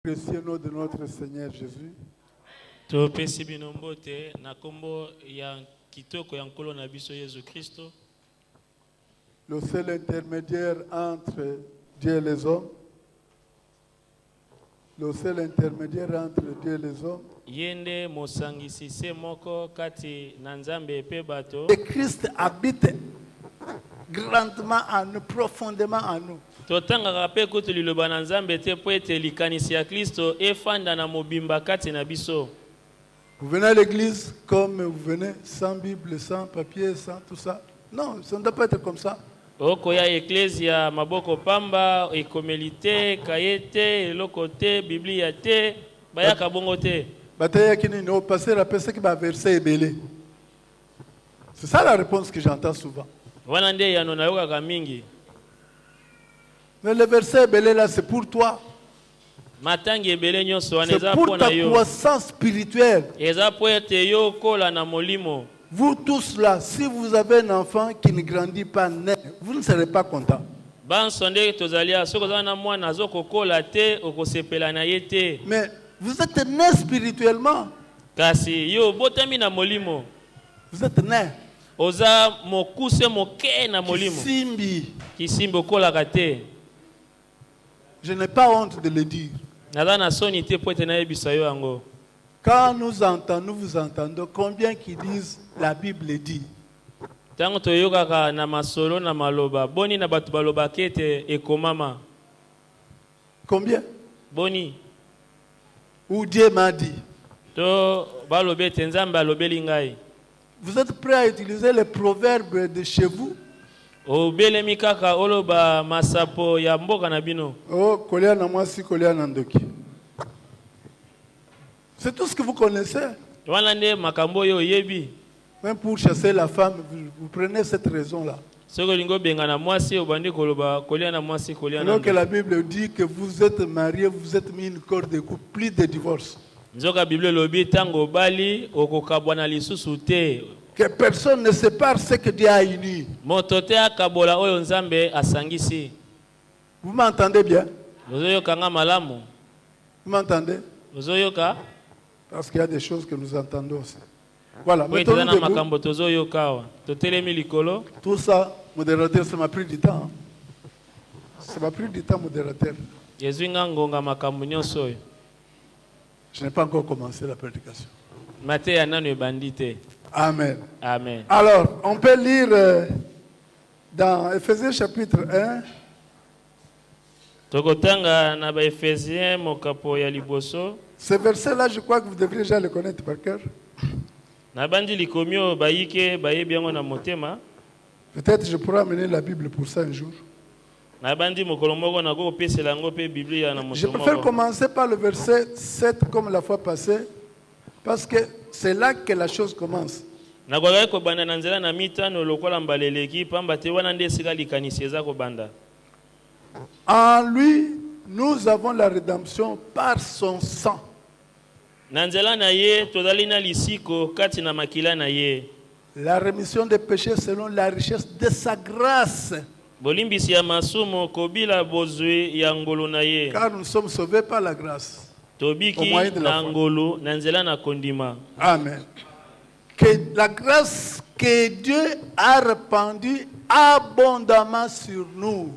Précieux nom de notre Seigneur Jésus. Le seul intermédiaire entre Dieu et les hommes. Le seul intermédiaire entre Dieu et les hommes. Et Christ habite grandement en nous, profondément en nous. Vous venez à l'église comme vous venez, sans Bible, sans papier, sans tout ça. Non, ça ne doit pas être comme ça. Okoya ecclesia maboko pamba ekomelite kayete lokote biblia te bayaka bongo te bataya kini no passer à penser que ba verset est belé. C'est ça la réponse que j'entends souvent. Wana nde yano nayoka ka mingi. Mais le verset belé là c'est pour toi. Matangi belé nyonso c'est pour ta croissance spirituelle. Eza po ete yo kola na molimo. Vous tous là, si vous avez un enfant qui ne grandit pas né, vous ne serez pas content. Mais vous êtes né spirituellement. Vous êtes né. Je n'ai pas honte de le dire. Quand nous entendons, nous vous entendons, combien qui disent la Bible dit? Combien? Boni. Ou Dieu m'a dit. Vous êtes prêts à utiliser les proverbes de chez vous? Oh, kolia na mwasi, kolia na ndoki. C'est tout ce que vous connaissez. Même pour chasser la femme, vous prenez cette raison-là. Alors que la Bible dit que vous êtes mariés, vous êtes mis une corde de couple, plus de divorce. Que personne ne sépare ce que Dieu a uni. Vous m'entendez bien? Vous m'entendez? Parce qu'il y a des choses que nous entendons aussi. Voilà. Tout ça, modérateur, ça m'a pris du temps. Ça m'a pris du temps, modérateur. Je n'ai pas encore commencé la prédication. Amen. Amen. Alors, on peut lire dans Ephésiens chapitre 1. Ce verset-là, je crois que vous devriez déjà le connaître par cœur. Peut-être je pourrai amener la Bible pour ça un jour. Je préfère commencer par le verset 7 comme la fois passée, parce que c'est là que la chose commence. En lui, nous avons la rédemption par son sang. La rémission des péchés selon la richesse de sa grâce. Car nous sommes sauvés par la grâce. Au moyen de la foi. Amen. Que la grâce que Dieu a répandue abondamment sur nous.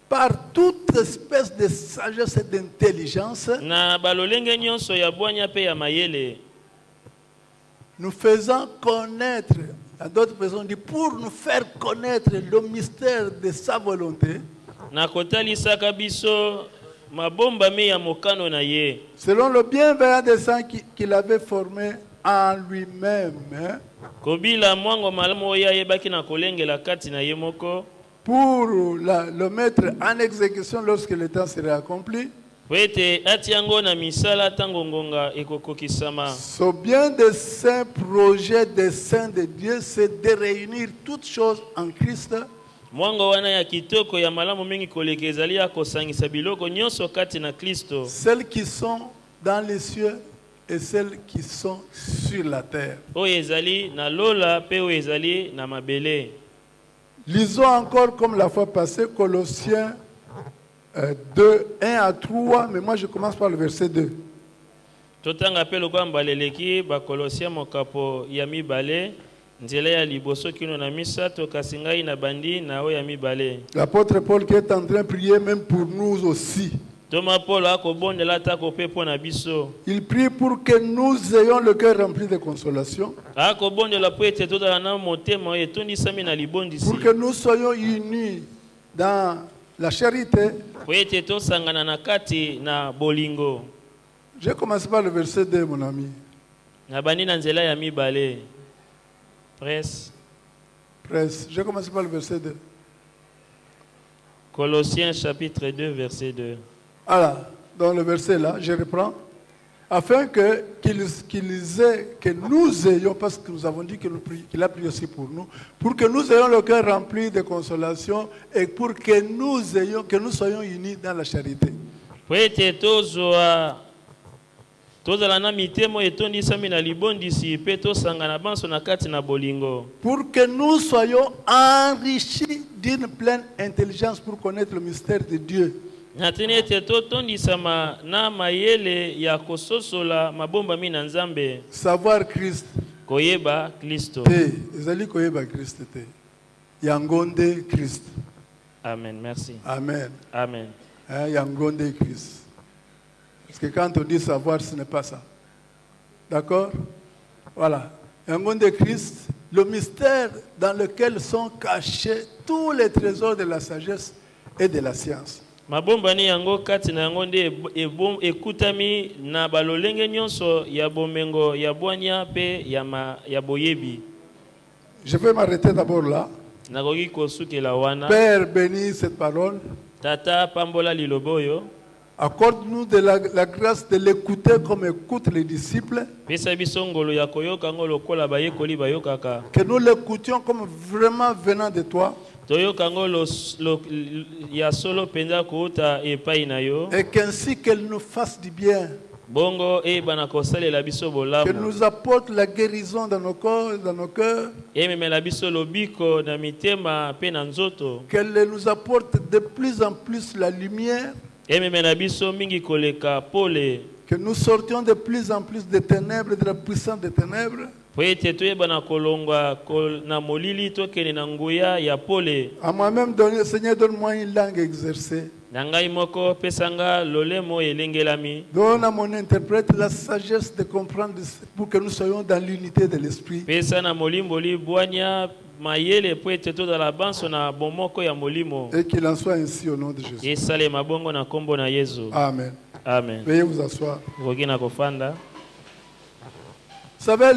Par toute espèce de sagesse et d'intelligence, nous faisons connaître, à d'autres personnes disent, pour nous faire connaître le mystère de sa volonté, selon le bienveillant dessein qu'il avait formé en lui-même, pour le mettre en exécution lorsque le temps sera accompli. Ce bien dessein, projet dessein de Dieu, c'est de réunir toutes choses en Christ. Celles qui sont dans les cieux et celles qui sont sur la terre. Lisons encore comme la fois passée, Colossiens 2, 1 à 3, mais moi je commence par le verset 2. Totanga pe lokwa mbaleleki ba Colossiens mokapo ya mibale nzela ya liboso kino na misato kasi ngai na bandi na oyo ya mibale. L'apôtre Paul qui est en train de prier même pour nous aussi. Toma Paul akobondela ta kope po na biso. Il prie pour que nous ayons le cœur rempli de consolation. Akobondela po ete tozala na motema etondisami na libondisi. Pour que nous soyons unis dans la charité. Po ete tosangana na kati na bolingo. J'ai commencé par le verset 2, mon ami. Na bandi na nzela ya mibale. Presse. J'ai commencé par le verset 2. Colossiens chapitre 2, verset 2. Voilà, dans le verset là, je reprends. Afin que nous ayons, parce que nous avons dit qu'il a prié aussi pour nous, pour que nous ayons le cœur rempli de consolation et pour que nous soyons unis dans la charité. Pour que nous soyons enrichis d'une pleine intelligence pour connaître le mystère de Dieu. Savoir Christ. Koyeba Kristo. Yangonde Christ. Amen, merci. Amen. Amen. Yangonde Christ. Parce que quand on dit savoir, ce n'est pas ça. D'accord? Voilà. Yangonde Christ, le mystère dans lequel sont cachés tous les trésors de la sagesse et de la science. Mabombani yango kati na yango nde ekutami na balolenge nyonso ya bomengo ya bwanya pe ya boyebi. Je vais m'arrêter d'abord là. Nakoki kosukela wana. Père, bénis cette parole. Tata pambola liloboyo. Accorde-nous de la grâce de l'écouter comme écoutent les disciples. Que nous l'écoutions comme vraiment venant de toi. Et qu'ainsi qu'elle nous fasse du bien. Que nous apporte la guérison dans nos corps, dans nos cœurs. Qu'elle nous apporte de plus en plus la lumière. Que nous sortions de plus en plus des ténèbres, de la puissance des ténèbres. À moi-même, Seigneur, donne-moi une langue exercée. Donne à mon interprète la sagesse de comprendre pour que nous soyons dans l'unité de l'esprit. Et qu'il en soit ainsi au nom de Jésus. Amen. Amen. Veuillez vous asseoir. Vous savez,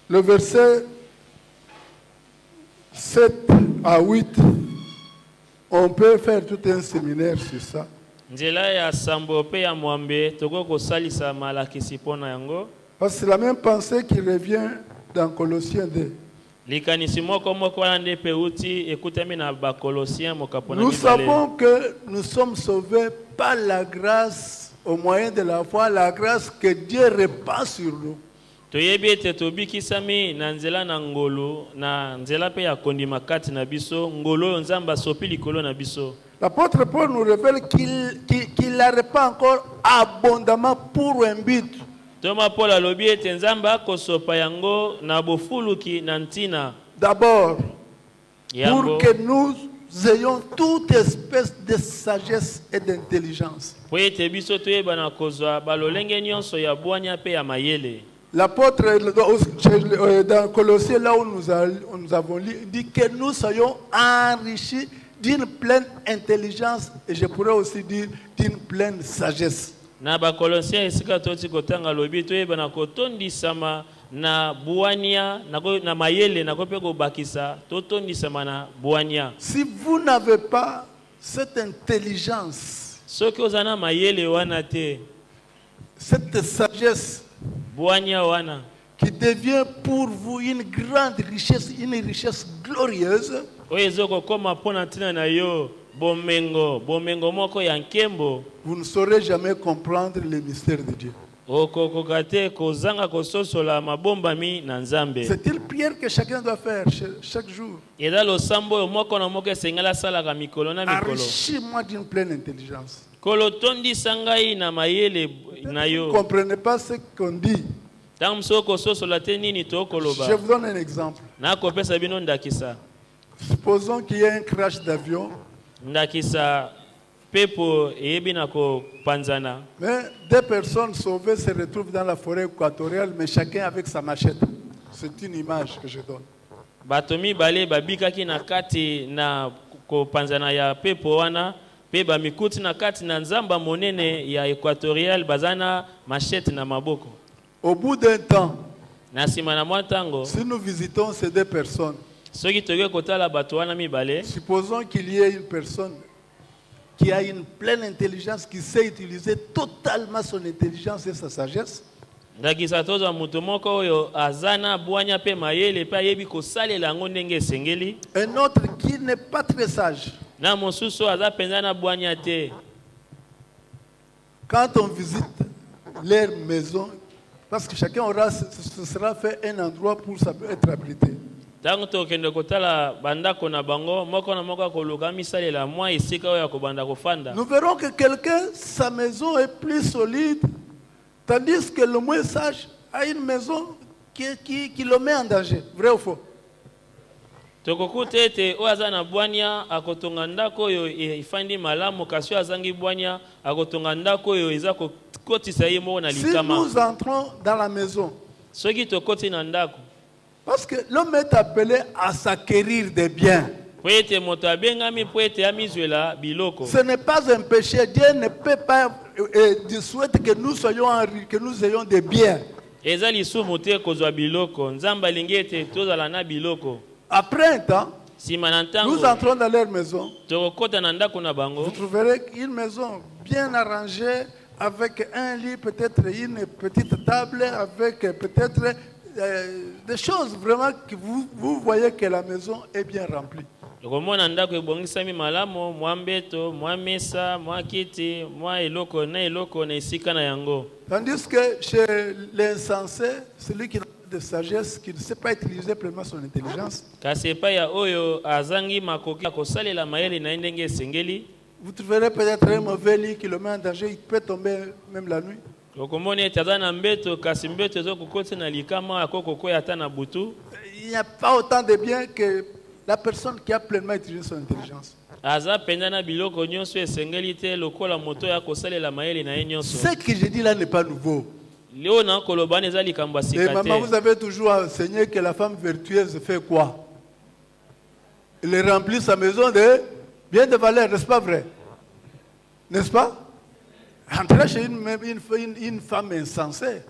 le verset 7 à 8, on peut faire tout un séminaire sur ça. Parce que c'est la même pensée qui revient dans Colossiens 2. Nous savons que nous sommes sauvés par la grâce au moyen de la foi, la grâce que Dieu répand sur nous. L'apôtre Paul nous révèle qu'il la répand encore abondamment pour un but. D'abord, pour que nous ayons toute espèce de sagesse et d'intelligence. L'apôtre dans Colossiens, là où nous avons lu, dit que nous soyons enrichis d'une pleine intelligence et je pourrais aussi dire d'une pleine sagesse. Si vous n'avez pas cette intelligence, cette sagesse qui devient pour vous une grande richesse, une richesse glorieuse, vous ne saurez jamais comprendre les mystères de Dieu. C'est une prière que chacun doit faire chaque jour. Enrichis-moi d'une pleine intelligence. Vous ne comprenez pas ce qu'on dit. Je vous donne un exemple. Supposons qu'il y ait un crash d'avion. Mais 2 personnes sauvées se retrouvent dans la forêt équatoriale, mais chacun avec sa machette. C'est une image que je donne. Au bout d'un temps, si nous visitons ces 2 personnes, supposons qu'il y ait une personne qui a une pleine intelligence, qui sait utiliser totalement son intelligence et sa sagesse. Un autre qui n'est pas très sage. Quand on visite leur maison, parce que chacun aura, ce sera fait un endroit pour être abrité. Nous verrons que quelqu'un, sa maison est plus solide, tandis que le moins sage a une maison qui le met en danger. Vrai ou faux? Si nous entrons dans la maison, parce que l'homme est appelé à s'acquérir des biens. Ce n'est pas un péché. Dieu ne peut pas souhaiter que nous soyons enrichis, que nous ayons des biens. Après un temps, nous entrons dans leur maison. Vous trouverez une maison bien arrangée, avec un lit, peut-être une petite table, avec peut-être des choses vraiment que vous voyez que la maison est bien remplie. Tandis que chez l'insensé, celui qui n'a pas de sagesse, qui ne sait pas utiliser pleinement son intelligence, vous trouverez peut-être un mauvais lit qui le met en danger, il peut tomber même la nuit. Il n'y a pas autant de biens que la personne qui a pleinement utilisé son intelligence. Ce que je dis là n'est pas nouveau. Et maman, vous avez toujours enseigné que la femme vertueuse fait quoi? Elle remplit sa maison de biens de valeur, n'est-ce pas vrai? N'est-ce pas? Entrez chez une femme insensée,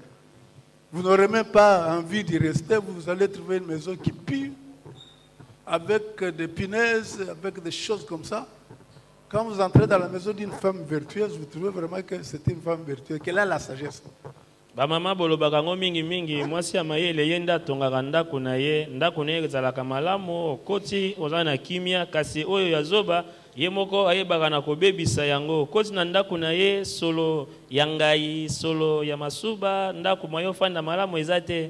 vous n'aurez même pas envie d'y rester, vous allez trouver une maison qui pue, avec des punaises, avec des choses comme ça. Quand vous entrez dans la maison d'une femme vertueuse, vous trouvez vraiment que c'est une femme vertueuse, qu'elle a la sagesse. Bamama bolobaka ngo mingi mwasi ya mayele yenda tongaka ndako na ye ndako na ye ezalaka malamu koti ozana kimia kasi oyo ya zoba ye moko ayebaka na kobebisa yango koti na ndako na ye solo ya ngai solo ya masuba ndako mayo fanda malamu ezate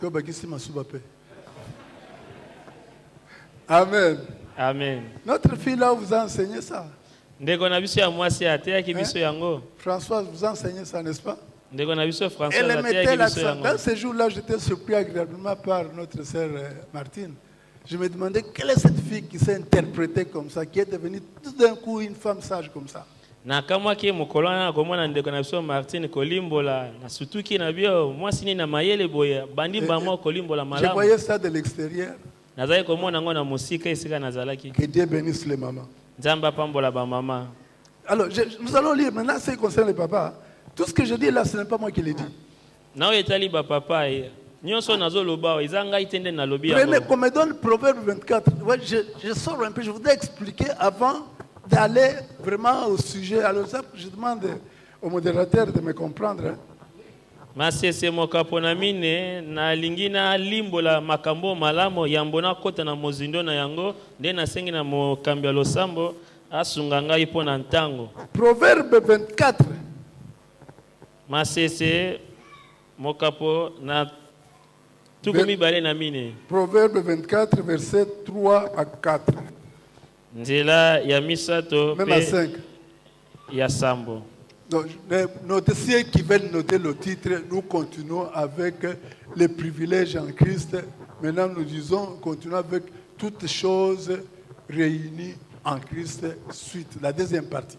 ko bakisi masuba pe. Amen. Amen. Notre fille là vous a enseigné ça. Ndeko na biso ya mwasi ateyaki biso yango. Françoise vous a enseigné ça, n'est-ce pas? Elle mettait l'accent. Dans ce jour-là, j'étais surpris agréablement par notre sœur Martine. Je me demandais quelle est cette fille qui s'est interprétée comme ça, qui est devenue tout d'un coup une femme sage comme ça. Je voyais ça de l'extérieur. Que Dieu bénisse les mamans. Alors, nous allons lire maintenant ce qui concerne les papas. Tout ce que je dis là, ce n'est pas moi qui l'ai dit. Prenez, qu'on me donne Proverbe 24. Ouais, je sors un peu, je voudrais expliquer avant d'aller vraiment au sujet. Alors ça, je demande au modérateur de me comprendre. Masese mokaponamine na lingina limbola makambo malamo yambona kota na mozindo na yango nde na sengi na mokambi ya losambo asunganga ipo na ntango. Proverbe 24. Masese mokapo na tukumi bale na mine. Proverbe 24 verset 3 à 4. Nzela ya misato même à 5. Ya sambo. Donc, notez ceux qui veulent noter le titre, nous continuons avec les privilèges en Christ. Maintenant, nous disons, continuons avec toutes choses réunies en Christ. Suite, la deuxième partie.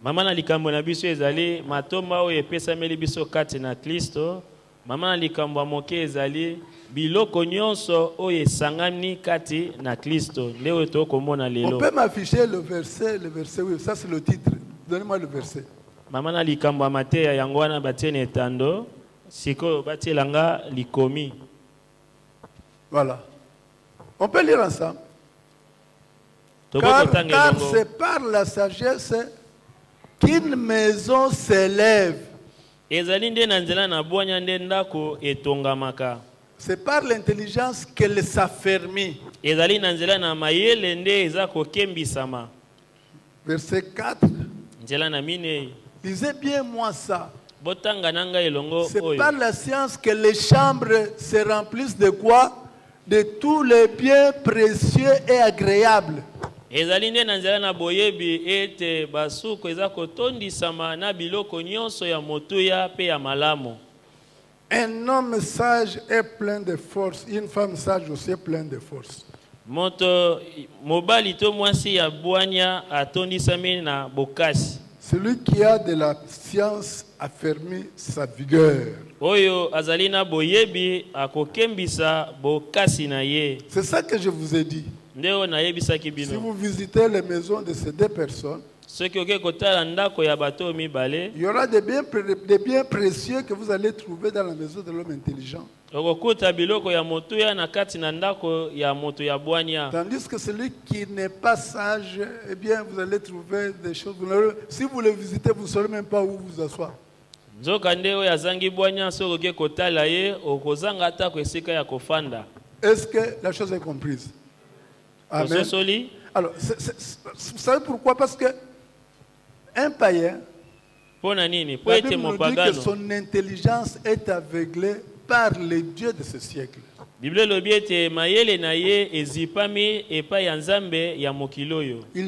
Mama na likambo na biso ezali matomba oyo epesameli biso kati na Kristo. Mama na likambo moke ezali biloko nyonso oyo esangani kati na Kristo. Leo tokomona lelo. On peut m'afficher le verset, oui, ça c'est le titre. Donnez-moi le verset. Mama na likambo Mateya yango wana batiene etando, siko batielanga likomi. Voilà. On peut lire ensemble. Car c'est par la sagesse qu'une maison s'élève. C'est par l'intelligence qu'elle s'affermit. Verset 4. Lisez bien moi ça. C'est par la science que les chambres se remplissent de quoi? De tous les biens précieux et agréables. Un homme sage est plein de force. Une femme sage aussi est pleine de force. Celui qui a de la science affermit sa vigueur. C'est ça que je vous ai dit. Si vous visitez les maisons de ces deux personnes, il y aura des biens précieux que vous allez trouver dans la maison de l'homme intelligent. Tandis que celui qui n'est pas sage, eh bien, vous allez trouver des choses. Si vous le visitez, vous ne saurez même pas où vous asseoir. Est-ce que la chose est comprise? Amen. Alors, vous savez pourquoi? Parce que un païen, la Bible nous dit que son intelligence est aveuglée par les dieux de ce siècle. Il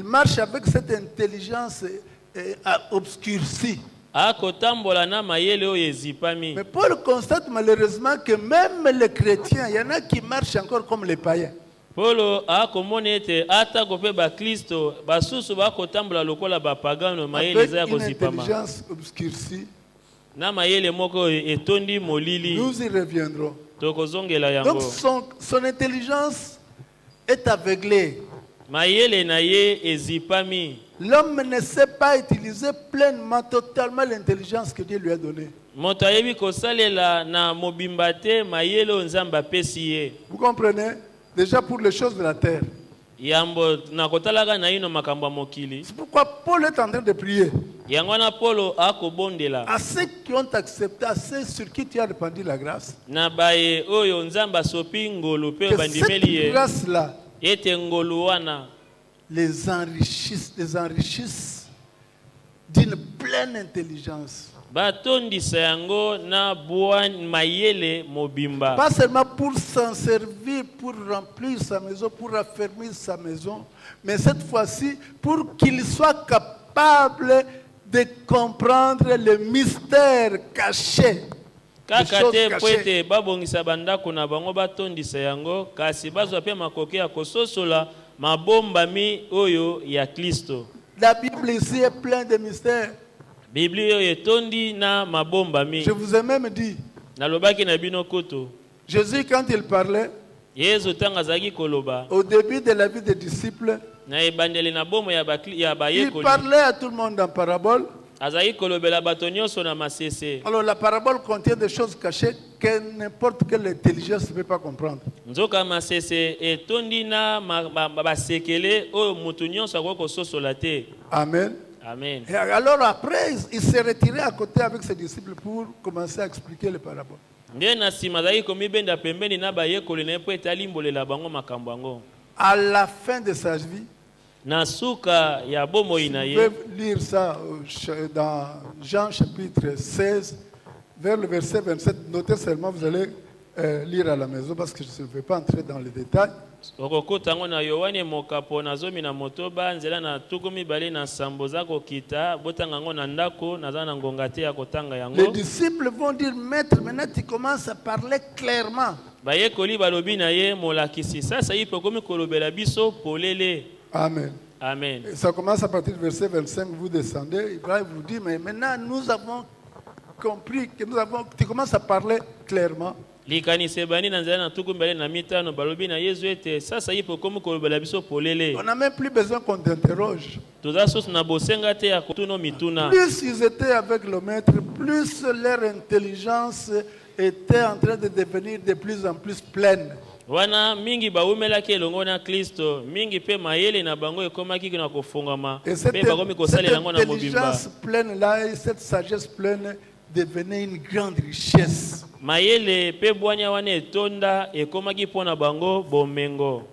marche avec cette intelligence obscurcie. Mais Paul constate malheureusement que même les chrétiens, il y en a qui marchent encore comme les païens. Polo akomonete ata kopeba Kristo basusu bakotambola lokola bapagano mayele za kozipama. Intelligence obscurcie. Na mayele moko etondi molili. Nous y reviendrons. Tokozongela yango. Donc son intelligence est aveuglée. Mayele na ye ezipami. L'homme ne sait pas utiliser pleinement, totalement l'intelligence que Dieu lui a donnée. Moto ayebi kosalela na mobimbate mayele onzamba pesiye. Vous comprenez? Déjà pour les choses de la terre. C'est pourquoi Paul est en train de prier. À ceux qui ont accepté, à ceux sur qui tu as répandu la grâce. Que cette grâce-là les enrichisse d'une pleine intelligence. Pas seulement pour s'en servir, pour remplir sa maison, pour raffermir sa maison, mais cette fois-ci pour qu'il soit capable de comprendre le mystère caché. La Bible ici est pleine de mystères. Je vous ai même dit, Jésus quand il parlait, au début de la vie des disciples, il parlait à tout le monde en parabole. Alors la parabole contient des choses cachées que n'importe quelle intelligence ne peut pas comprendre. Amen. Amen. Et alors après, il s'est retiré à côté avec ses disciples pour commencer à expliquer les paraboles. À la fin de sa vie, Nasuka ya bomo inaye. Vous pouvez lire ça dans Jean chapitre 16, vers le verset 27. Notez seulement, vous allez lire à la maison parce que je ne vais pas entrer dans les détails. Okokutango na Yohane mokapo na zomi na motoba nzela na tukumi bale na sambo zako kita botanga ngo na ndako nazana ngonga te ya kotanga yango. Les disciples vont dire maître, maintenant tu commences à parler clairement. Baye koli balobi na ye molakisi sasa ipo komi kolobela biso polele. Amen. Amen. Et ça commence à partir du verset 25, vous descendez, Ibrahim vous dit mais maintenant nous avons compris que tu commences à parler clairement. Likanise bani na nzela na tukumbele na mitano balobi na Yesu ete sasa ipo komi kolobela biso polele. On n'a même plus besoin qu'on t'interroge. Toza sos na bosenga te ya kutuno mituna. Plus ils étaient avec le maître, plus leur intelligence était en train de devenir de plus en plus pleine. Wana mingi baumelaki elongo na Kristo mingi pe mayele na bango ekomaki na kofungama pe bakomi kosalela ngo na mobimba. Cette intelligence pleine là et cette sagesse pleine devenait une grande richesse. Mayele pe bwanya wana etonda ekomaki pona bango bomengo.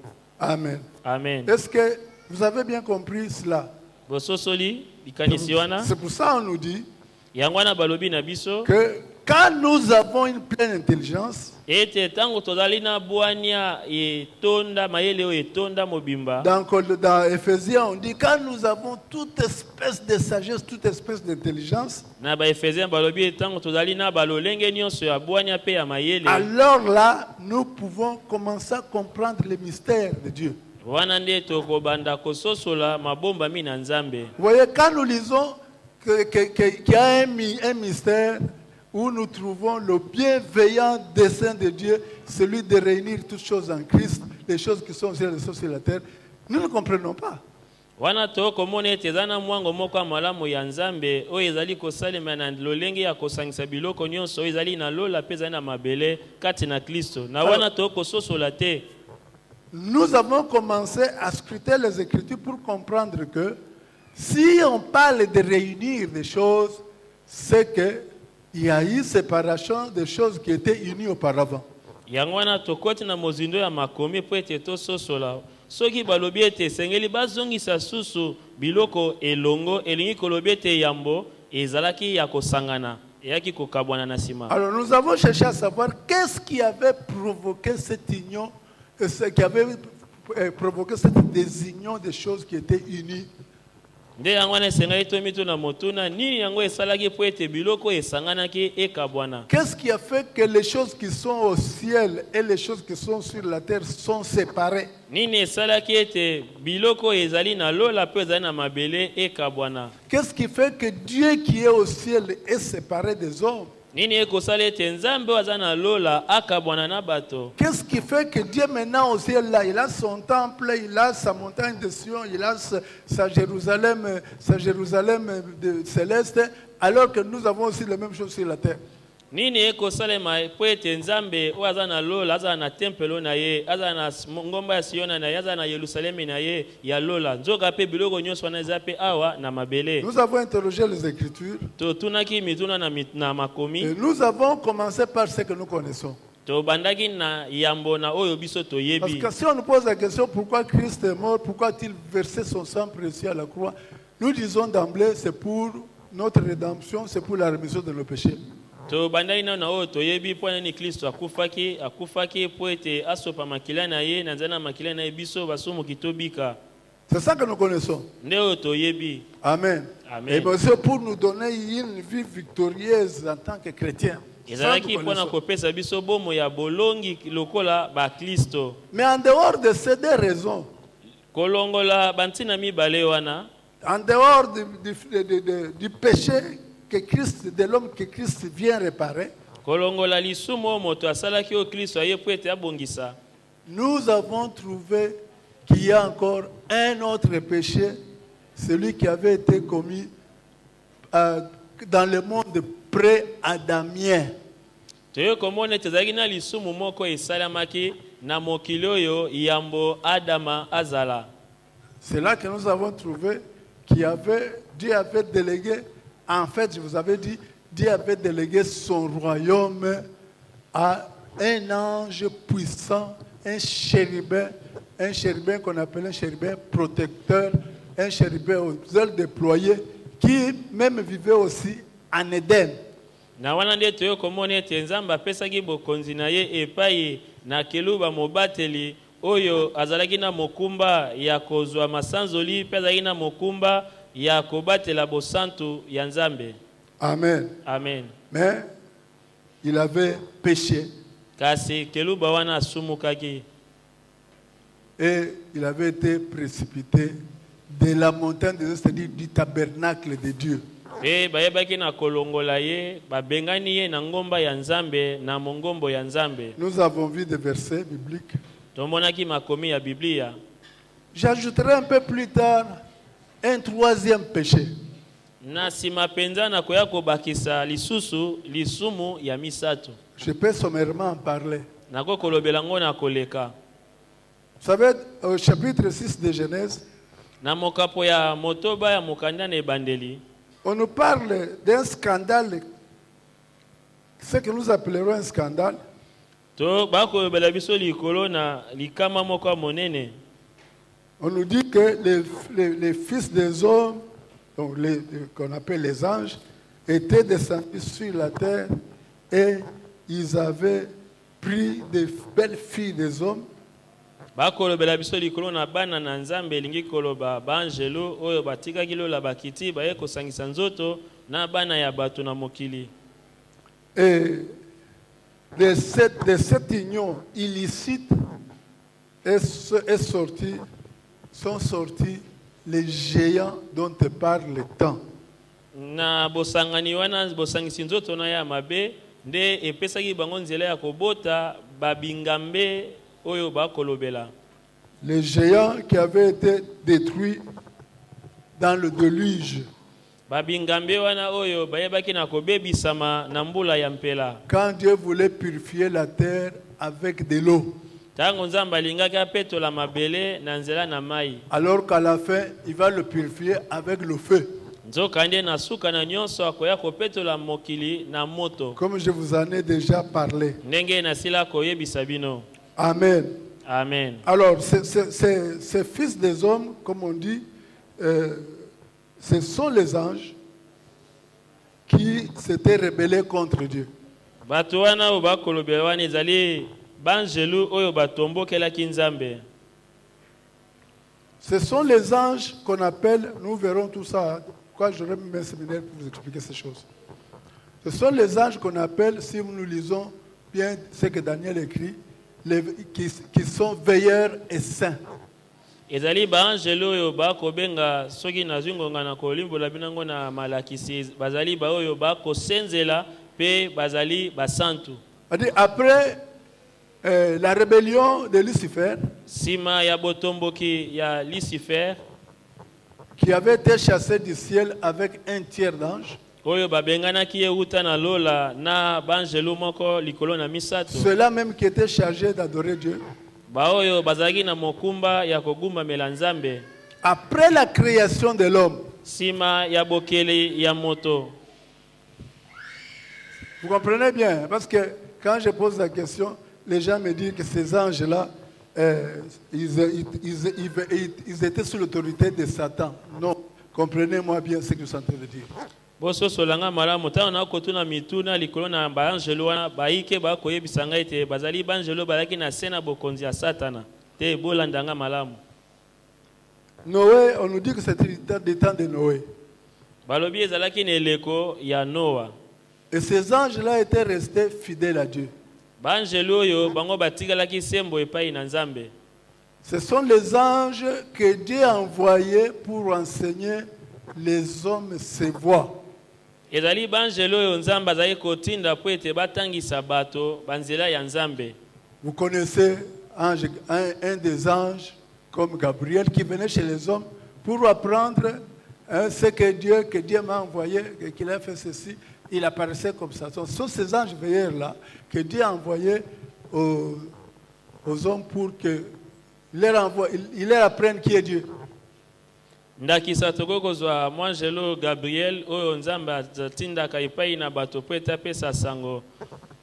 Amen. Amen. Est-ce que vous avez bien compris cela? Bososoli bikanisi wana. C'est pour ça qu'on nous dit yangwana balobi na biso que quand nous avons une pleine intelligence, ete tango tozali na bwanya etonda mayele o etonda mobimba. Dans Éphésiens on dit quand nous avons toute espèce de sagesse, toute espèce d'intelligence, na ba Éphésiens balobi tango tozali na balolenge nyonso ya bwanya pe ya mayele. Alors là nous pouvons commencer à comprendre les mystères de Dieu. Wana nde tokobanda kososola mabomba mi na Nzambe. Vous voyez, quand nous lisons qu'il y a un mystère où nous trouvons le bienveillant dessein de Dieu, celui de réunir toutes choses en Christ, les choses qui sont au ciel et les choses sur la terre, nous ne comprenons pas. Wana tokomona ete zana mwango moko ya malamu ya Nzambe oyo ezali kosalema na lolenge ya kosangisa biloko nyonso oyo ezali na lola pe ezali na mabele kati na Kristo. Na wana tokososola te. Nous avons commencé à scruter les Écritures pour comprendre que si on parle de réunir des choses, c'est qu'il y a eu séparation des choses qui étaient unies auparavant. Yangwana tokoti na mozindo ya makomi po ete tososola. Soki balobi ete sengeli bazongisa susu biloko elongo elingi kolobi ete yambo ezalaki ya kosangana eyaki kokabwana na sima. Alors nous avons cherché à savoir qu'est-ce qui avait provoqué cette union, ce qui avait provoqué cette désunion des choses qui étaient unies. Qu'est-ce qui a fait que les choses qui sont au ciel et les choses qui sont sur la terre sont séparées? Qu'est-ce qui fait que Dieu qui est au ciel est séparé des hommes? Qu'est-ce qui fait que Dieu maintenant au ciel là, il a son temple, il a sa montagne de Sion, il a sa Jérusalem céleste, alors que nous avons aussi les mêmes choses sur la terre? Nini eko salema po ete Nzambe o aza na lola aza na tempelo na ye aza na ngomba ya Siona na ye aza na Yerusalemi na ye ya lola nzoka pe biloko nyonso wana eza pe awa na mabele. Nous avons interrogé les Écritures totunaki mituna na makomi et nous avons commencé par ce que nous connaissons. Tobandaki na yambo na oyo biso toyebi. Parce que si on nous pose la question pourquoi Christ est mort, pourquoi a-t-il versé son sang précieux à la croix, nous disons d'emblée c'est pour notre rédemption, c'est pour la rémission de nos péchés. To bandai na oyo toyebi po nani Kristo akufaki po ete asopa makila na ye na nzana makila na ye biso basumu kitobika. C'est ça que nous connaissons. Nde oyo toyebi. Amen. Amen. Et bien c'est pour nous donner une vie victorieuse en tant que chrétiens. Ezalaki pona kopesa biso bomo ya bolongi lokola ba Kristo. Mais en dehors de ces deux raisons, kolongola bantina mibale wana, en dehors du péché que Christ, de l'homme que Christ vient réparer, nous avons trouvé qu'il y a encore un autre péché, celui qui avait été commis dans le monde pré-adamien. C'est là que nous avons trouvé Dieu avait délégué. En fait, je vous avais dit, Dieu avait délégué son royaume à un ange puissant, un chérubin, un chérubin qu'on appelle un chérubin protecteur, un chérubin aux ailes déployées, qui même vivait aussi en Éden. Na wana nde toyo komona ete Nzambe apesaki bokonzi na ye epai na keluba mobateli oyo azalaki na mokumba ya kozwa masanzoli mpe azalaki na mokumba ya kobatela bosantu ya Nzambe. Amen. Amen. Mais il avait péché. Kasi keluba wana asumukaki. Et il avait été précipité de la montagne de Dieu, c'est-à-dire du tabernacle de Dieu. E bayebaki na kolongola ye babengani ye na ngomba ya Nzambe na mongombo ya Nzambe. Nous avons vu des versets bibliques. Tomonaki makomi ya Biblia. J'ajouterai un peu plus tard un troisième péché. Na sima penza na koya kobakisa lisusu lisumu ya misato. Je peux sommairement en parler. Nako kolobela ngo na koleka. Vous savez, au chapitre 6 de Genèse, na mokapo ya motoba ya mokanda na ebandeli, on nous parle d'un scandale, ce que nous appellerons un scandale. To bako bela biso likolo na likama moko monene. On nous dit que les fils des hommes, donc qu'on appelle les anges, étaient descendus sur la terre et ils avaient pris des belles filles des hommes. Bakolobela biso likolo na bana na Nzambe elingi koloba banjelo oyo batikaki lola bakiti baye kosangisa nzoto na bana ya bato na mokili. Et de cette union illicite sont sortis les géants dont te parle le temps. Na bosangani wana bosangisi nzoto na ya mabe nde epesaki bango nzela ya kobota babingambe oyo bakolobela. Les géants qui avaient été détruits dans le déluge. Babingambe wana oyo bayebaki na kobebisama na mbula ya mpela. Quand Dieu voulait purifier la terre avec de l'eau. Tango Nzambe alingaki apetola mabele na nzela na mai. Alors qu'à la fin, il va le purifier avec le feu. Nzoka nde na suka na nyonso akoya kopetola mokili na moto. Comme je vous en ai déjà parlé. Ndenge na sila koyebisa bino. Amen. Amen. Alors, ces fils des hommes, comme on dit, ce sont les anges qui s'étaient rebellés contre Dieu. Bato wana obakolobela wana ezali banjelu oyo batombokelaki Nzambe. Ce sont les anges qu'on appelle, nous verrons tout ça, quoi j'aurai même un séminaire pour vous expliquer ces choses. Ce sont les anges qu'on appelle, si nous lisons bien ce que Daniel écrit, qui sont veilleurs et saints. Ezali banjelu oyo bakobenga soki na zingonga na kolimbola binango na malakisi bazali ba oyo bakosenzela pe bazali basantu. Après la rébellion de Lucifer, sima ya botomboki ya Lucifer, qui avait été chassé du ciel avec un tiers d'ange, oyo babenganaki euta na lola na banjelu moko likolo na misato, ceux-là même qui étaient chargés d'adorer Dieu, ba oyo bazalaki na mokumba ya kogumba melanzambe. Après la création de l'homme, sima ya bokeli ya moto. Vous comprenez bien, parce que quand je pose la question, les gens me disent que ces anges-là, ils étaient sous l'autorité de Satan. Non, comprenez-moi bien ce que je suis en train de dire. Boso solanga malamu ta na kotuna mituna likolo na banjelo wana baike ba koyebisanga ete bazali banjelo balaki na sena bokonzi ya Satana te bolandanga malamu. Noé, on nous dit que c'était le temps de Noé. Balobi ezalaki na eleko ya Noa. Et ces anges-là étaient restés fidèles à Dieu. Banjelo yo bango batikalaki sembo epai na Nzambe. Ce sont les anges que Dieu a envoyés pour enseigner les hommes ses voies. Ezali banjelo yo Nzambe azali kotinda po ete batangisa bato banzela ya Nzambe. Vous connaissez un des anges comme Gabriel qui venait chez les hommes pour apprendre ce que Dieu m'a envoyé, qu'il a fait ceci. Il apparaissait comme ça. Ce sont ces anges veilleurs-là que Dieu a envoyés aux hommes pour qu'ils leur apprennent qui est Dieu. Ndakisa tokokozwa mwanjelo Gabriel oyo Nzambe atindaka epai na bato po ete apesa sango.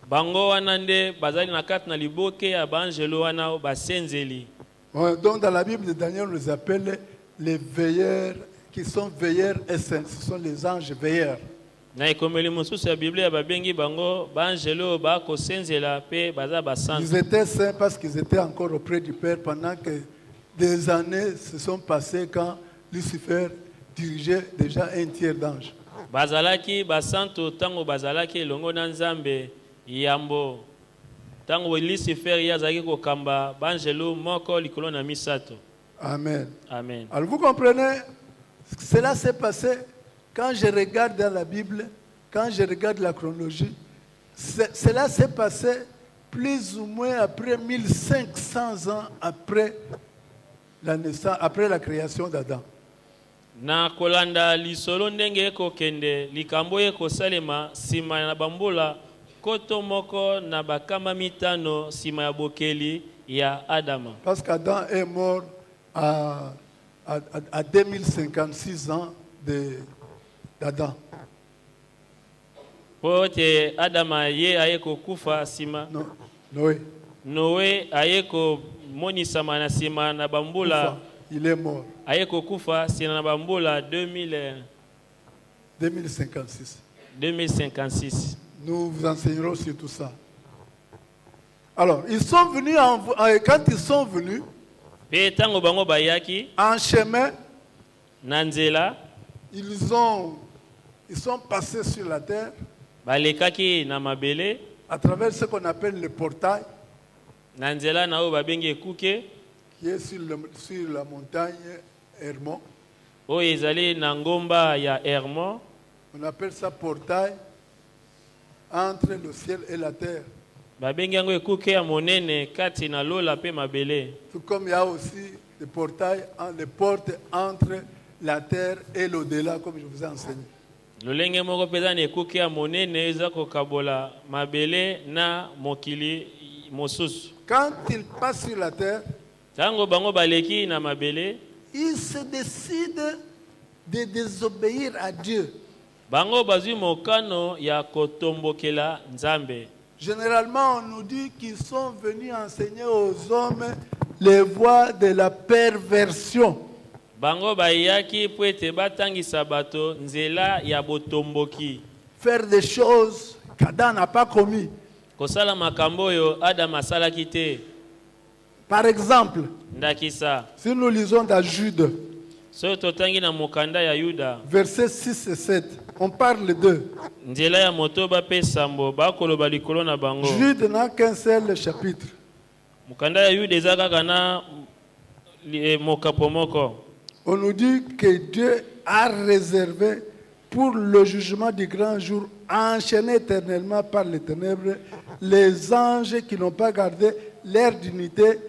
Bango wana nde bazali na kati na liboke ya banjelo wana basenzeli. Donc dans la Bible de Daniel, on les appelle les veilleurs, qui sont veilleurs et saints. Ce sont les anges veilleurs. Ils étaient saints parce qu'ils étaient encore auprès du Père pendant que des années se sont passées quand Lucifer dirigeait déjà un tiers d'anges. Bazalaki basanto tango bazalaki longo na Nzambe yambo tango Lucifer yazaki kokamba banjelo moko likolo na misato. Amen. Amen. Alors vous comprenez, cela s'est passé quand je regarde dans la Bible, quand je regarde la chronologie, cela s'est passé plus ou moins après 1500 ans après la naissance, après la création d'Adam. Na kolanda lisolo ndenge kokende likambo ekosalema sima na bambola koto moko na bakama mitano sima ya bokeli ya Adama. Parce qu'Adam est mort à 2056 ans d'Adam. Pote Adama ye ayeko kufa sima. Non, Noé. Noé ayeko monisama na sima na bambola. Il est mort. Ayeko kufa sina na bambola 2056. 2056. Nous vous enseignerons sur tout ça. Alors, ils sont venus quand ils sont venus en chemin, Nanzela, ils sont passés sur la terre balekaki na mabele à travers ce qu'on appelle le portail Nanzela na o babenge kuke qui est sur la montagne Hermon. O ezali na ngomba ya Hermon. On appelle ça portail entre le ciel et la terre. Babenge yango ekuke ya monene kati na lola pe mabele. Tout comme il y a aussi des portails, les portes entre la terre et l'au-delà, comme je vous ai enseigné. Lolenge moko peza na ekuke ya monene eza kokabola mabele na mokili mosusu. Quand ils passent sur la terre, tango bango baleki na mabele, ils se décident de désobéir à Dieu. Bango bazui mokano ya kotombokela Nzambe. Généralement, on nous dit qu'ils sont venus enseigner aux hommes les voies de la perversion. Bango bayaki po ete batangisa bato nzela ya botomboki. Faire des choses qu'Adam n'a pas commis. Kosala makambo yo Adam asalaki te. Par exemple, ndakisa, si nous lisons dans Jude, so totangi na mokanda ya Yuda, versets 6 et 7, on parle d'eux. Nzela ya motoba pe sambo bakoloba likolo na bango. Jude n'a qu'un seul chapitre. Mokanda ya Yuda eza kaka na mokapo moko. On nous dit que Dieu a réservé pour le jugement du grand jour, enchaînés éternellement par les ténèbres, les anges qui n'ont pas gardé leur dignité,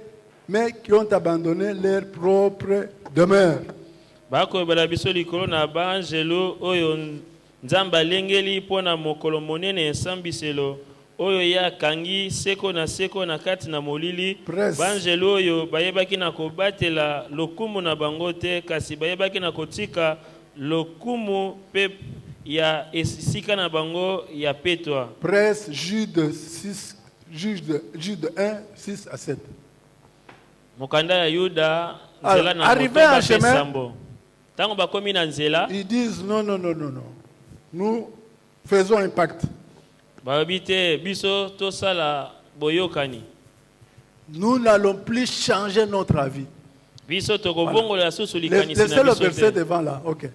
mais qui ont abandonné leur propre demeure. Bakoloba biso likolo na banjelo oyo Nzambe alengeli pona mokolo monene esambiselo oyo ya kangi seko na kati na molili. Banjelo oyo bayebaki na kobatela lokumu na bango te kasi bayebaki na kotika lokumu pe ya esika na bango ya petwa. Presse Jude 1, 6 à 7. Mokanda ya Yuda nzela na arrivé en chemin, tango bakomi na nzela, ils disent non. Nous faisons un pacte. Babite biso tosala boyokani. Nous n'allons plus changer notre avis. Biso tokobongola susu likanisi na biso. Laissez le verset devant là. OK.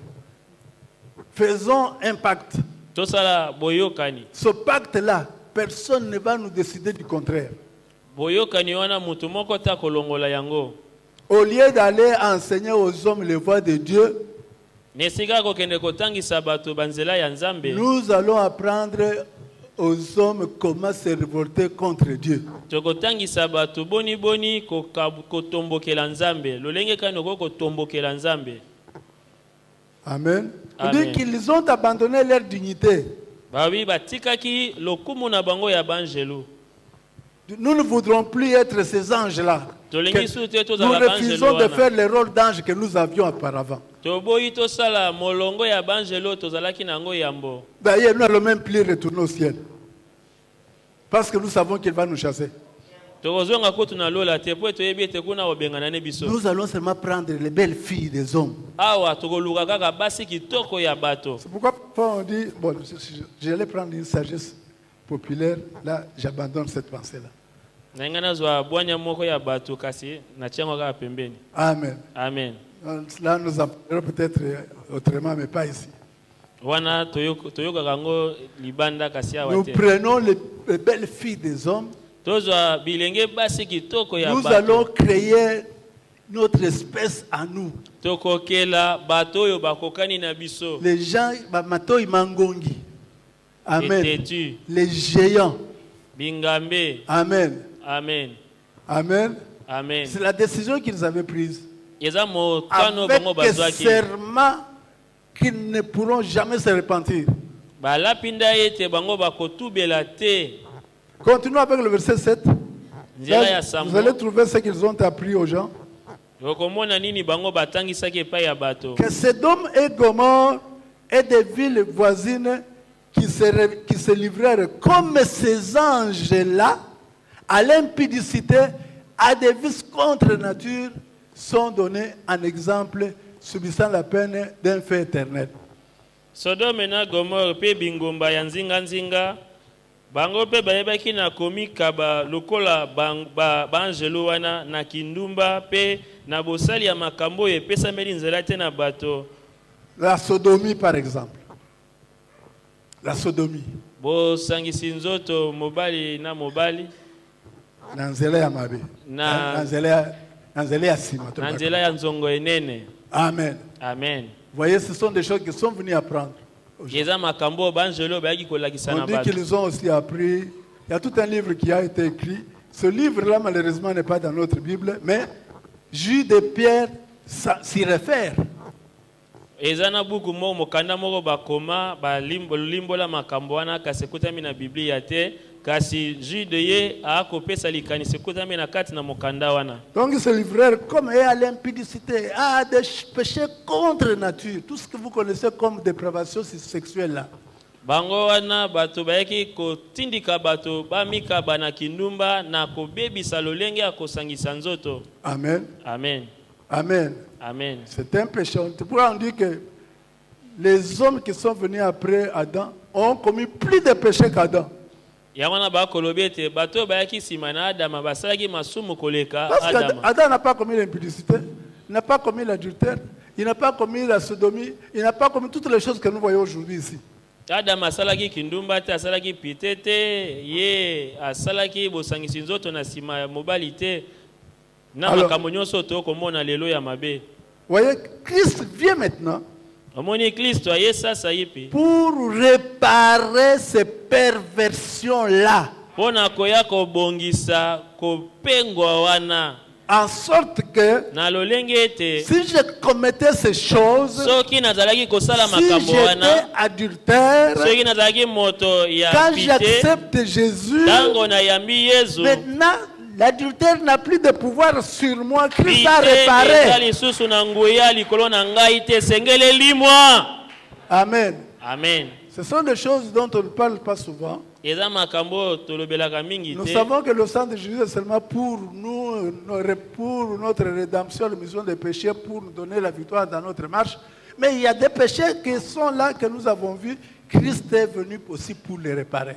Faisons un pacte. Tosala boyokani. Ce pacte là, personne ne va nous décider du contraire. Boyokani wana mutu moko ta kolongola yango. Au lieu d'aller enseigner aux hommes les voies de Dieu, nous allons apprendre aux hommes comment se révolter contre Dieu. Amen. On dit qu'ils ont abandonné leur dignité. Nous ne voudrons plus être ces anges-là. Nous refusons de faire le rôle d'ange que nous avions auparavant. D'ailleurs, nous n'allons même plus retourner au ciel. Parce que nous savons qu'il va nous chasser. Nous allons seulement prendre les belles filles des hommes. C'est pourquoi on dit, bon, j'allais prendre une sagesse populaire, là j'abandonne cette pensée-là. Amen. Amen. Là nous en parlerons peut-être autrement, mais pas ici. Nous prenons les belles filles des hommes. Nous allons créer notre espèce à nous. Les gens, Matoi Mangongi. Amen. Les géants. Amen. Amen. Amen. Amen. C'est la décision qu'ils avaient prise. Avec serment qu'ils ne pourront jamais se repentir. Continuons avec le verset 7. Là, vous allez trouver ce qu'ils ont appris aux gens. Que Sodome et Gomorrhe et des villes voisines qui se livrèrent comme ces anges-là à l'impudicité, à des vices contre nature, sont donnés en exemple subissant la peine d'un feu éternel. Sodome et Gomorrhe pe bingomba ya nzinga bango pe bayebaki na komi kaba lokola banjelo wana na kindumba pe na bosali ya makambo epesameli nzela te na bato. La sodomie par exemple. La sodomie. Bosangisi nzoto mobali na mobali. Na nzela ya mabe. Na nzela ya sima. Na nzela ya nzongo enene. Amen. Amen. Vous voyez, ce sont des choses qu'ils sont venus apprendre. On dit qu'ils ont aussi appris. Il y a tout un livre qui a été écrit. Ce livre-là, malheureusement, n'est pas dans notre Bible, mais Jude de Pierre s'y réfère. Kasi Jude ye akopesa likanisi kutami na kati na mokanda wana. Donc ils se livrèrent comme à l'impudicité, à des péchés contre nature, tout ce que vous connaissez comme dépravation sexuelle là. Bango wana bato bayaki kotindika bato bamika bana kindumba na kobebisa lolenge akosangisa nzoto. Amen. Amen. Amen. Amen. C'est un péché. Pourquoi on dit que les hommes qui sont venus après Adam ont commis plus de péchés qu'Adam? Parce qu'Adam n'a pas commis l'impudicité, il n'a pas commis l'adultère, il n'a pas commis la sodomie, il n'a pas commis toutes les choses que nous voyons aujourd'hui ici. Adam asalaki kindumba te asalaki pitete ye asalaki bosangisi nzoto na sima mobali te na makambo nyonso to komona lelo ya mabe. Voyez, Christ vient maintenant pour réparer ces perversions-là. En sorte que si je commettais ces choses, si j'étais adultère, quand j'accepte Jésus, maintenant l'adultère n'a plus de pouvoir sur moi. Christ a réparé. Amen. Amen. Ce sont des choses dont on ne parle pas souvent. Nous savons que le sang de Jésus est seulement pour nous, pour notre rédemption, la mission des péchés, pour nous donner la victoire dans notre marche. Mais il y a des péchés qui sont là, que nous avons vus. Christ est venu aussi pour les réparer.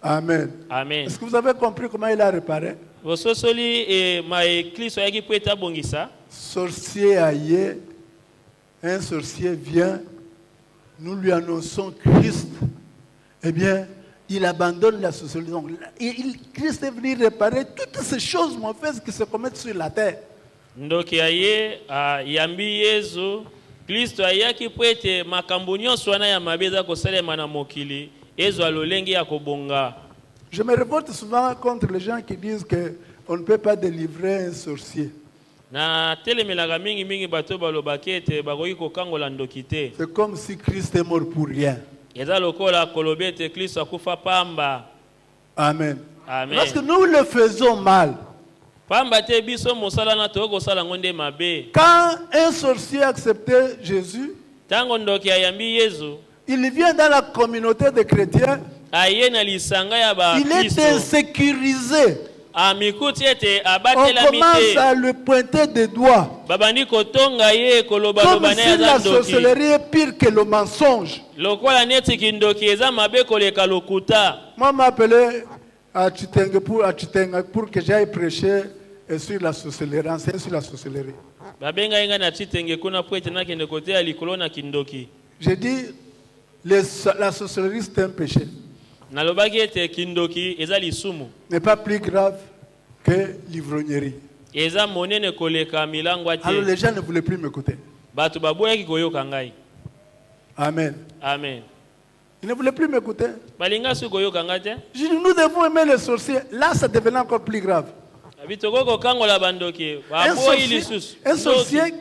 Amen. Amen. Est-ce que vous avez compris comment il a réparé? Sorcier aillé, un sorcier vient, nous lui annonçons Christ, eh bien, il abandonne la sorcellerie. Donc, Christ est venu réparer toutes ces choses mauvaises qui se commettent sur la terre. Donc, yambi Yesu, Christ ayaki poete makambonyo swana ya mabeza kosalema na mokili. Je me révolte souvent contre les gens qui disent qu'on ne peut pas délivrer un sorcier. C'est comme si Christ est mort pour rien. Amen. Amen. Parce que nous le faisons mal. Quand un sorcier acceptait Jésus, il vient dans la communauté des chrétiens, il est insécurisé. On commence à le pointer des doigts. Comme si la sorcellerie est pire que le mensonge. Moi, m'a appelé à Chitenga pour que j'aille prêcher sur la sorcellerie, enseigner sur la sorcellerie. J'ai dit, la sorcellerie c'est un péché. N'est pas plus grave que l'ivrognerie. Alors les gens ne voulaient plus m'écouter. Amen. Amen. Ils ne voulaient plus m'écouter. J'ai dit, nous devons aimer les sorciers. Là, ça devenait encore plus grave. Un sorcier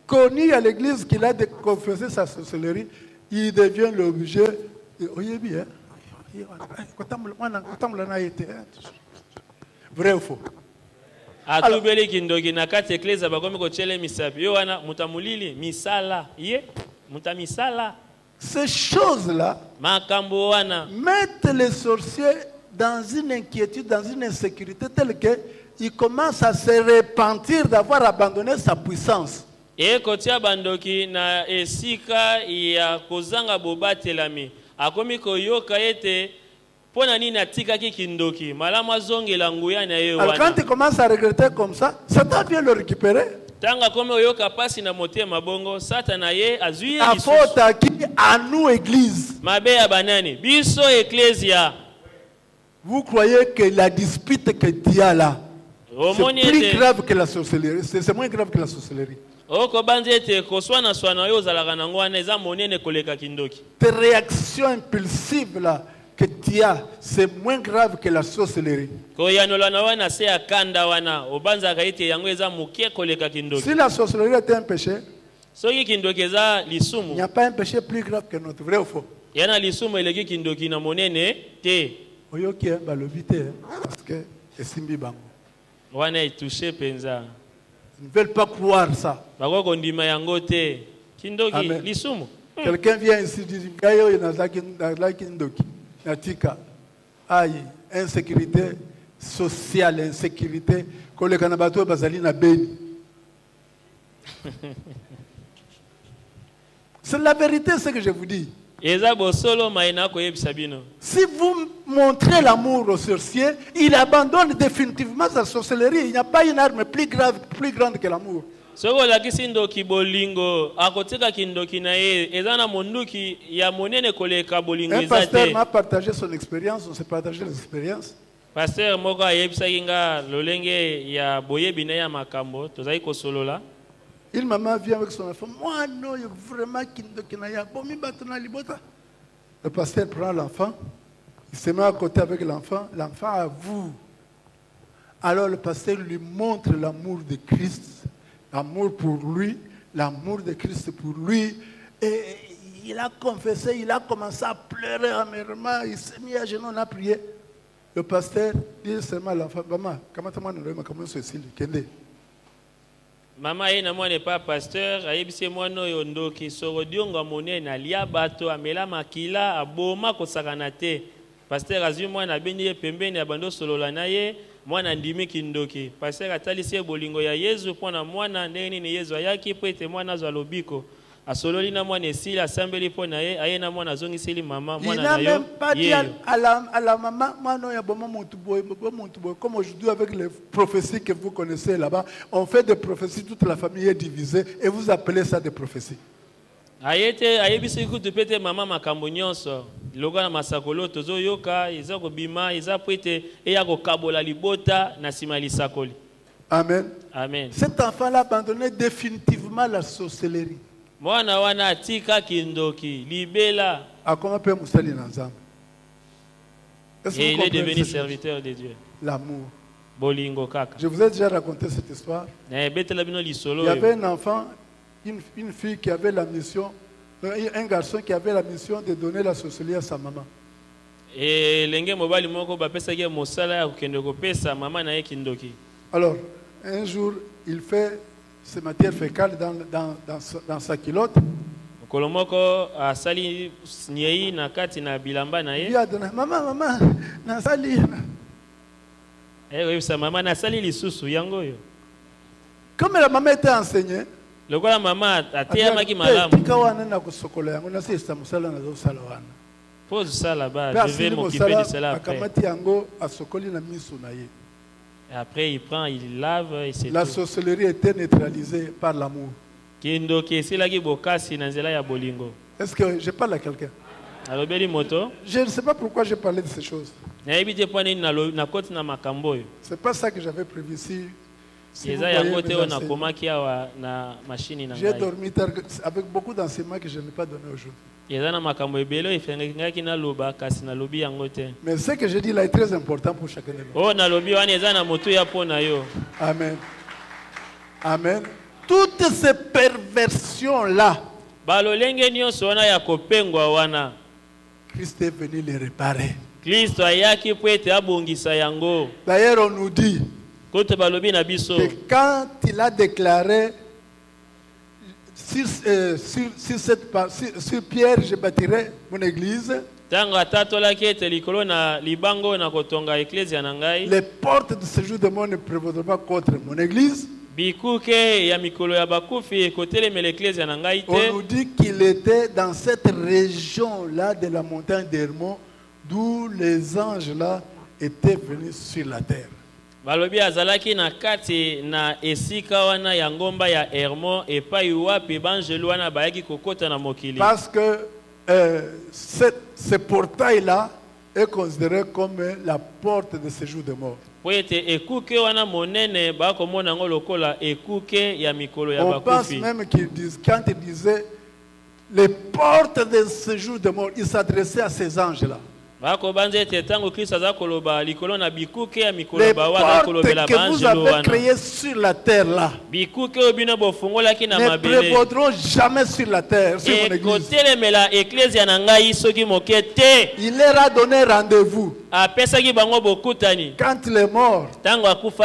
connu à l'église qui a confessé sa sorcellerie, il devient l'objet. Vrai ou faux? Ces choses-là mettent les sorciers dans une inquiétude, dans une insécurité telle qu'ils commencent à se repentir d'avoir abandonné sa puissance. Alors quand ils commencent à regretter comme ça, Satan vient le récupérer. La faute à qui? À nous, Église. Vous croyez que la dispute que tu as là, c'est plus grave que la sorcellerie. C'est moins grave que la sorcellerie. Tes réactions impulsives là que tu as, c'est moins grave que la sorcellerie. Si la sorcellerie était un péché, il n'y a pas un péché plus grave que notre. Vrai ou faux? Parce que ils ne veulent pas croire ça. Quelqu'un vient ici et dit Natika, aïe, insécurité sociale, insécurité, que les Kanabato Bazali na Beni. C'est la vérité ce que je vous dis. Si vous montrez l'amour au sorcier, il abandonne définitivement sa sorcellerie. Il n'y a pas une arme plus grave, plus grande que l'amour. Un pasteur m'a partagé son expérience, on s'est partagé les expériences. Pasteur Une maman vient avec son enfant. Moi, non, vraiment, le pasteur prend l'enfant, il se met à côté avec l'enfant, l'enfant avoue. Alors le pasteur lui montre l'amour de Christ, l'amour pour lui, l'amour de Christ pour lui. Et il a confessé, il a commencé à pleurer amèrement, il s'est mis à genoux, on a prié. Le pasteur dit seulement à l'enfant, maman, comment tu m'as dit, comment c'est Cécile, Kende? Maman n'est pas pasteur, ayebise mwana oyo ndoki sorodionga monene alia bato amela makila aboma kosakana te. Pasteur azwi mwana abeni pembeni abando solola na ye mwana ndimi kindoki. Pasteur atalisi bolingo ya Yesu pona mwana ndenge nini Yesu ayaki po ete mwana azwa lobiko. Asololi na mwana esili asambeli pona ye aye na mwana zongiseli mama mwana na yo. Il n'a même pas dit à la maman, mwana ya boma montuboy, comme aujourd'hui avec les prophéties que vous connaissez là-bas, on fait des prophéties, toute la famille est divisée et vous appelez ça des prophéties. Ayete ayebisi kutu pete mama makambo nyonso loka na masakolo tozo yoka iza ko bima iza pete eya ko kabola libota na simali sakoli. Amen. Amen. Cet enfant l'a abandonné définitivement la sorcellerie. Mwana wana atika kindoki libela. Akoma pe musali na nzambe. Et il est devenu serviteur de Dieu. L'amour. Bolingo kaka. Je vous ai déjà raconté cette histoire. Il y avait un enfant, une fille qui avait la mission, un garçon qui avait la mission de donner la sorcellerie à sa maman. Et lenge mobali moko bapesa ke mosala ya kokende kopesa mama na ye kindoki. Alors, Un jour, il fait ses matières fécales dans sa culotte. Kolomoko asali nyei na kati na bilamba na ye. Il a donné maman nasali. Oui, sa maman nasali lisusu yango yo. Comme la maman était enseignée. Le quoi la maman atea maki malamu. Tika wana na kusokola yango na sisa musala na zo sala wana. Pose ça là-bas, je vais m'occuper de cela après. Akamati yango asokoli na miso na ye. Et après, il prend, il lave et c'est tout. La sorcellerie était neutralisée par l'amour. Est-ce que je parle à quelqu'un? Je ne sais pas pourquoi j'ai parlé de ces choses. C'est pas ça que j'avais prévu ici. J'ai dormi tard avec beaucoup d'enseignements que je n'ai pas donné aujourd'hui. Mais ce que je dis là est très important pour chacun de nous. Amen. Amen. Toutes ces perversions-là, Christ est venu les réparer. D'ailleurs, on nous dit que quand il a déclaré sur Pierre, je bâtirai mon église, les portes de ce jour de mort ne prévaudront pas contre mon église. On nous dit qu'il était dans cette région-là de la montagne d'Hermon, d'où les anges-là étaient venus sur la terre. Parce que ce portail-là est considéré comme la porte de séjour de mort. On pense même quand il disait les portes de séjour de mort, il s'adressait à ces anges-là. Les portes que vous avez créées sur la terre là ne prévaudront jamais sur la terre, sur mon église. Il leur a donné rendez-vous. Quand il est mort,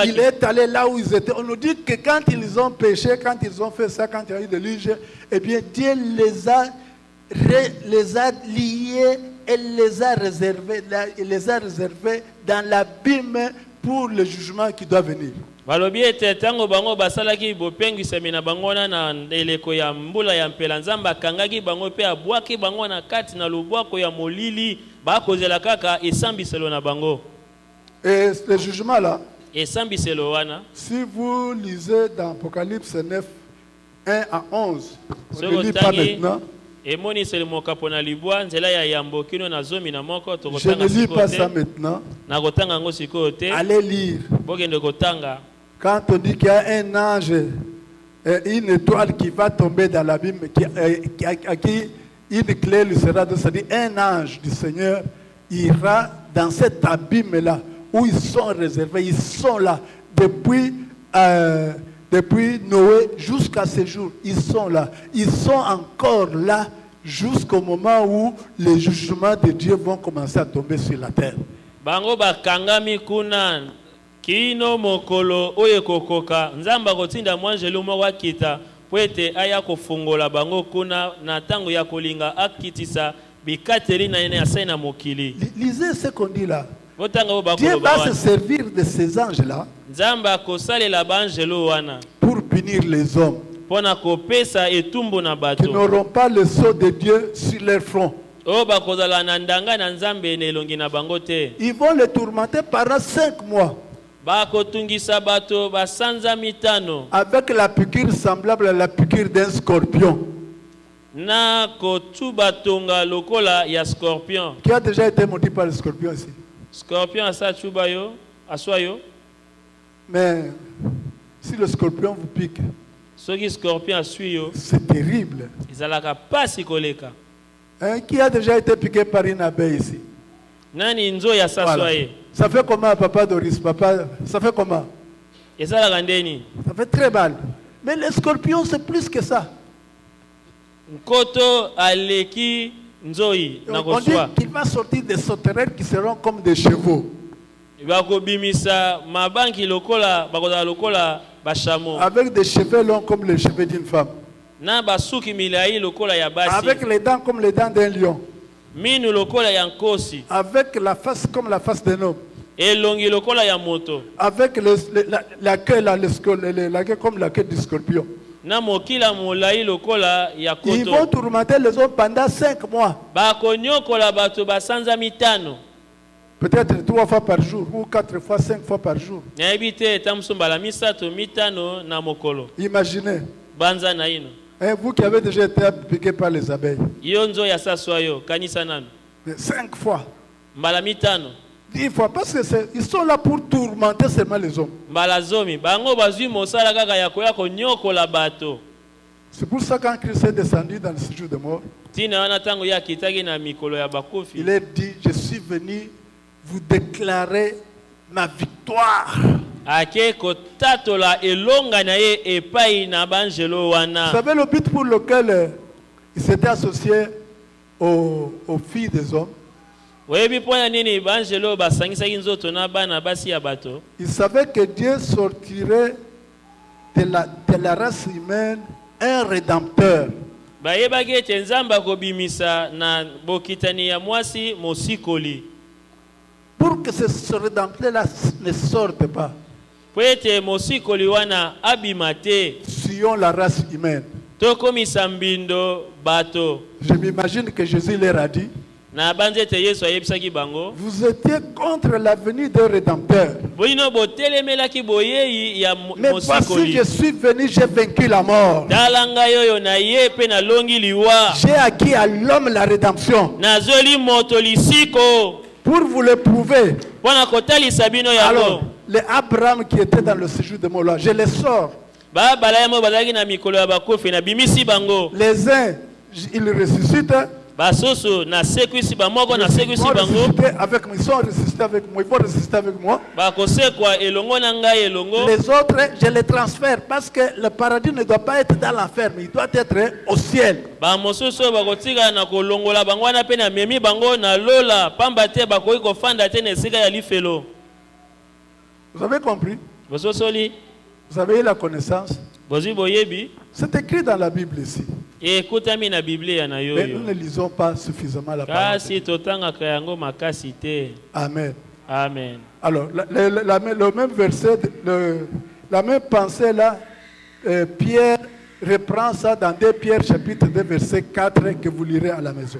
il est allé là où ils étaient. On nous dit que quand ils ont péché, quand ils ont fait ça, quand il y a eu de l'île, eh bien Dieu les a liés et les a réservés dans l'abîme pour le jugement qui doit venir. Et ce jugement là, si vous lisez dans Apocalypse 9, 1 à 11, on ne lit pas maintenant. Je ne lis pas ça maintenant. Allez lire. Quand on dit qu'il y a un ange, une étoile qui va tomber dans l'abîme, à qui une clé lui sera donnée, c'est-à-dire un ange du Seigneur ira dans cet abîme-là, où ils sont réservés, ils sont là depuis Noé jusqu'à ce jour. Ils sont là. Ils sont encore là jusqu'au moment où les jugements de Dieu vont commencer à tomber sur la terre. Bango bakangami kuna kino mokolo oye kokoka nzamba kotinda mwanjelu mo wakita pwete aya kofungola bango kuna na tango ya kolinga akitisa bikateri na ene asena mokili. Lisez ce qu'on dit là. Dieu va se servir de ces anges-là pour punir les hommes qui n'auront pas le sceau de Dieu sur leur front. Ils vont les tourmenter pendant 5 mois avec la piqûre semblable à la piqûre d'un scorpion. Qui a déjà été mordu par le scorpion ici? Scorpion asa chuba yo, aswa yo. Mais si le scorpion vous pique, scorpion yo, c'est terrible. Qui a déjà été piqué par une abeille ici? Voilà. Ça fait comment, papa Doris? Papa, ça fait comment? Ça fait très mal. Mais les scorpions, c'est plus que ça. On dit qu'il va sortir des sauterelles qui seront comme des chevaux. Avec des cheveux longs comme les cheveux d'une femme. Avec les dents comme les dents d'un lion. Avec la face comme la face d'un homme. Avec la queue comme la queue du scorpion. Ils vont tourmenter les hommes pendant 5 mois. Peut-être 3 fois par jour ou 4 fois, 5 fois par jour. Imaginez. Et vous qui avez déjà été piqué par les abeilles. 5 fois. 10 fois. Parce qu'ils sont là pour tourmenter seulement les hommes. C'est pour ça que quand Christ est descendu dans le séjour de mort, il est dit, je suis venu vous déclarer ma victoire. Vous savez le but pour lequel il s'était associé aux filles des hommes? Il savait que Dieu sortirait de la race humaine un rédempteur. Pour que ce rédempteur-là ne sorte pas, sillons la race humaine. Je m'imagine que Jésus leur a dit, vous étiez contre la venue d'un rédempteur. Mais voici, je suis venu, j'ai vaincu la mort. J'ai acquis à l'homme la rédemption. Pour vous le prouver. Alors, les Abraham qui étaient dans le séjour de Mola, je les sors. Les uns, ils ressuscitent. Ils sont ressuscités avec moi. Ils vont résister avec moi. Les autres, je les transfère parce que le paradis ne doit pas être dans l'enfer, mais il doit être au ciel. Vous avez compris? Vous avez eu la connaissance? C'est écrit dans la Bible ici. Mais nous ne lisons pas suffisamment la parole. Amen. Amen. Alors, le même verset, la même pensée là, Pierre reprend ça dans 2 Pierre chapitre 2 verset 4 que vous lirez à la maison.